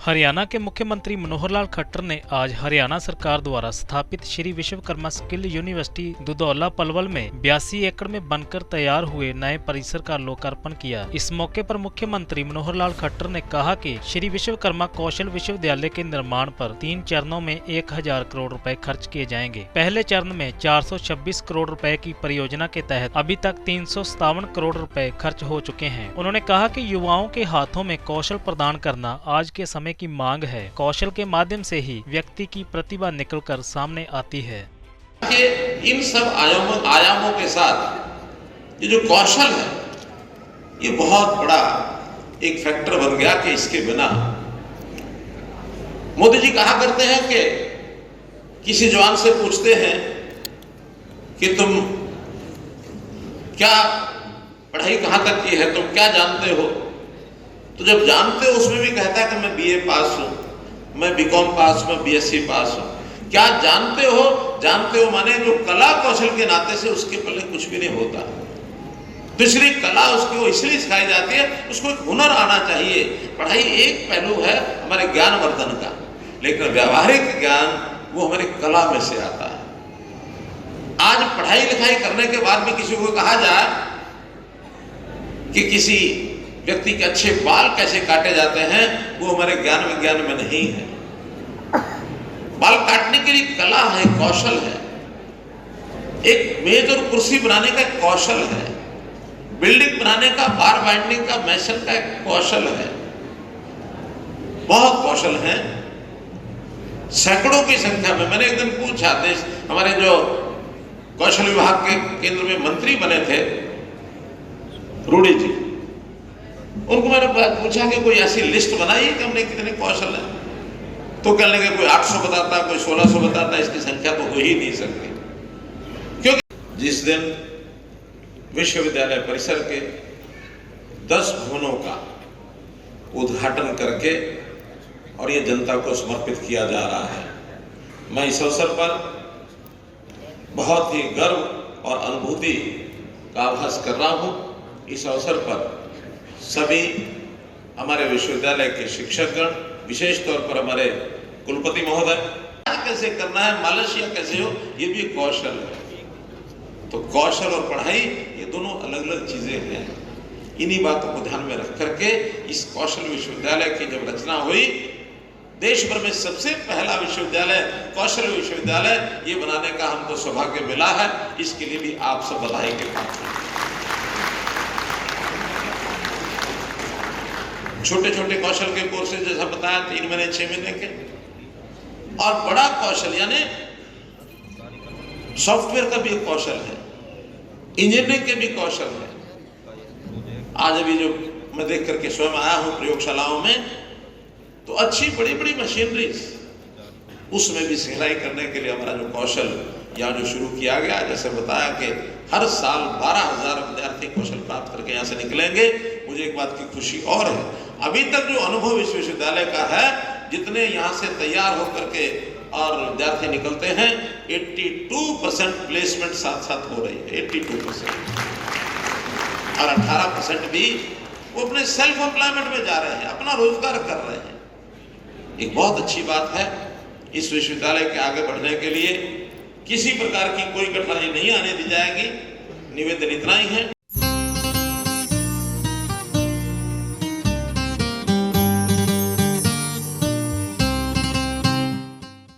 हरियाणा के मुख्यमंत्री मनोहर लाल खट्टर ने आज हरियाणा सरकार द्वारा स्थापित श्री विश्वकर्मा स्किल यूनिवर्सिटी दुधौला पलवल में 82 एकड़ में बनकर तैयार हुए नए परिसर का लोकार्पण किया। इस मौके पर मुख्यमंत्री मनोहर लाल खट्टर ने कहा कि श्री विश्वकर्मा कौशल विश्वविद्यालय के निर्माण पर 3 चरणों में 1000 करोड़ रुपए खर्च किए जाएंगे। पहले चरण में 426 करोड़ रुपए की परियोजना के तहत अभी तक 357 करोड़ रुपए खर्च हो चुके हैं। उन्होंने कहा कि युवाओं के हाथों में कौशल प्रदान करना आज के समय की मांग है। कौशल के माध्यम से ही व्यक्ति की प्रतिभा निकलकर सामने आती है। इन सब आयामों के साथ ये जो कौशल है ये बहुत बड़ा एक फैक्टर बन गया कि इसके बिना मोदी जी कहा करते हैं कि किसी जवान से पूछते हैं कि तुम क्या पढ़ाई कहां तक की है, तुम क्या जानते हो, तो जब जानते हो उसमें भी कहता है कि मैं बीए पास हूं, मैं बीकॉम पास हूं, मैं बीएससी पास हूं। क्या जानते हो? जानते हो माने जो कला कौशल के नाते से उसके पल्ले कुछ भी नहीं होता। दूसरी कला उसको इसलिए सिखाई जाती है, उसको एक हुनर आना चाहिए। पढ़ाई एक पहलू है हमारे ज्ञान वर्धन का, लेकिन व्यावहारिक ज्ञान वो हमारी कला में से आता है। आज पढ़ाई लिखाई करने के बाद भी किसी को कहा जाए कि किसी व्यक्ति के अच्छे बाल कैसे काटे जाते हैं, वो हमारे ज्ञान विज्ञान में नहीं है। बाल काटने के लिए कला है, कौशल है। एक मेज और कुर्सी बनाने का एक कौशल है, बिल्डिंग बनाने का, बार बाइंडिंग का, मैसन का एक कौशल है। बहुत कौशल है, सैकड़ों की संख्या में। मैंने एक दिन पूछा, हमारे जो कौशल विभाग के केंद्र में मंत्री बने थे रूडी जी, उनको मैंने पूछा कि कोई ऐसी लिस्ट बनाई कि हमने कितने कौशल है, तो कहने लगे कोई 800 बताता, कोई 1600 बताता, इसकी संख्या तो हो ही नहीं सकती। क्योंकि जिस दिन विश्वविद्यालय परिसर के 10 भवनों का उद्घाटन करके और ये जनता को समर्पित किया जा रहा है, मैं इस अवसर पर बहुत ही गर्व और अनुभूति का आभास कर रहा हूं। इस अवसर पर सभी हमारे विश्वविद्यालय के शिक्षकगण, विशेष तौर पर हमारे कुलपति महोदय, कैसे करना है, मालशिया कैसे हो, ये भी कौशल है। तो कौशल और पढ़ाई ये दोनों अलग अलग चीजें हैं। इन्हीं बातों को ध्यान में रख करके इस कौशल विश्वविद्यालय की जब रचना हुई, देश भर में सबसे पहला विश्वविद्यालय, कौशल विश्वविद्यालय, ये बनाने का हमको सौभाग्य मिला है। इसके लिए भी आप सब बधाई के पात्र हैं। छोटे छोटे कौशल के कोर्सेज जैसा बताया, 3 महीने 6 महीने के, और बड़ा कौशल यानी सॉफ्टवेयर का भी एक कौशल है, इंजीनियरिंग के भी कौशल है। आज अभी जो मैं देख करके स्वयं आया हूं प्रयोगशालाओं में, तो अच्छी बड़ी बड़ी मशीनरीज, उसमें भी सिलाई करने के लिए हमारा जो कौशल यहाँ जो शुरू किया गया, जैसे बताया कि हर साल 12,000 विद्यार्थी कौशल प्राप्त करके यहाँ से निकलेंगे। मुझे एक बात की खुशी और है, अभी तक जो अनुभव इस विश्वविद्यालय का है, जितने यहाँ से तैयार होकर के और विद्यार्थी निकलते हैं, 82% प्लेसमेंट साथ साथ हो रही है, 82%, और 18% भी वो अपने सेल्फ एम्प्लॉयमेंट में जा रहे हैं, अपना रोजगार कर रहे हैं। एक बहुत अच्छी बात है। इस विश्वविद्यालय के आगे बढ़ने के लिए किसी प्रकार की कोई कठिनाई नहीं आने दी जाएगी। निवेदन इतना ही है।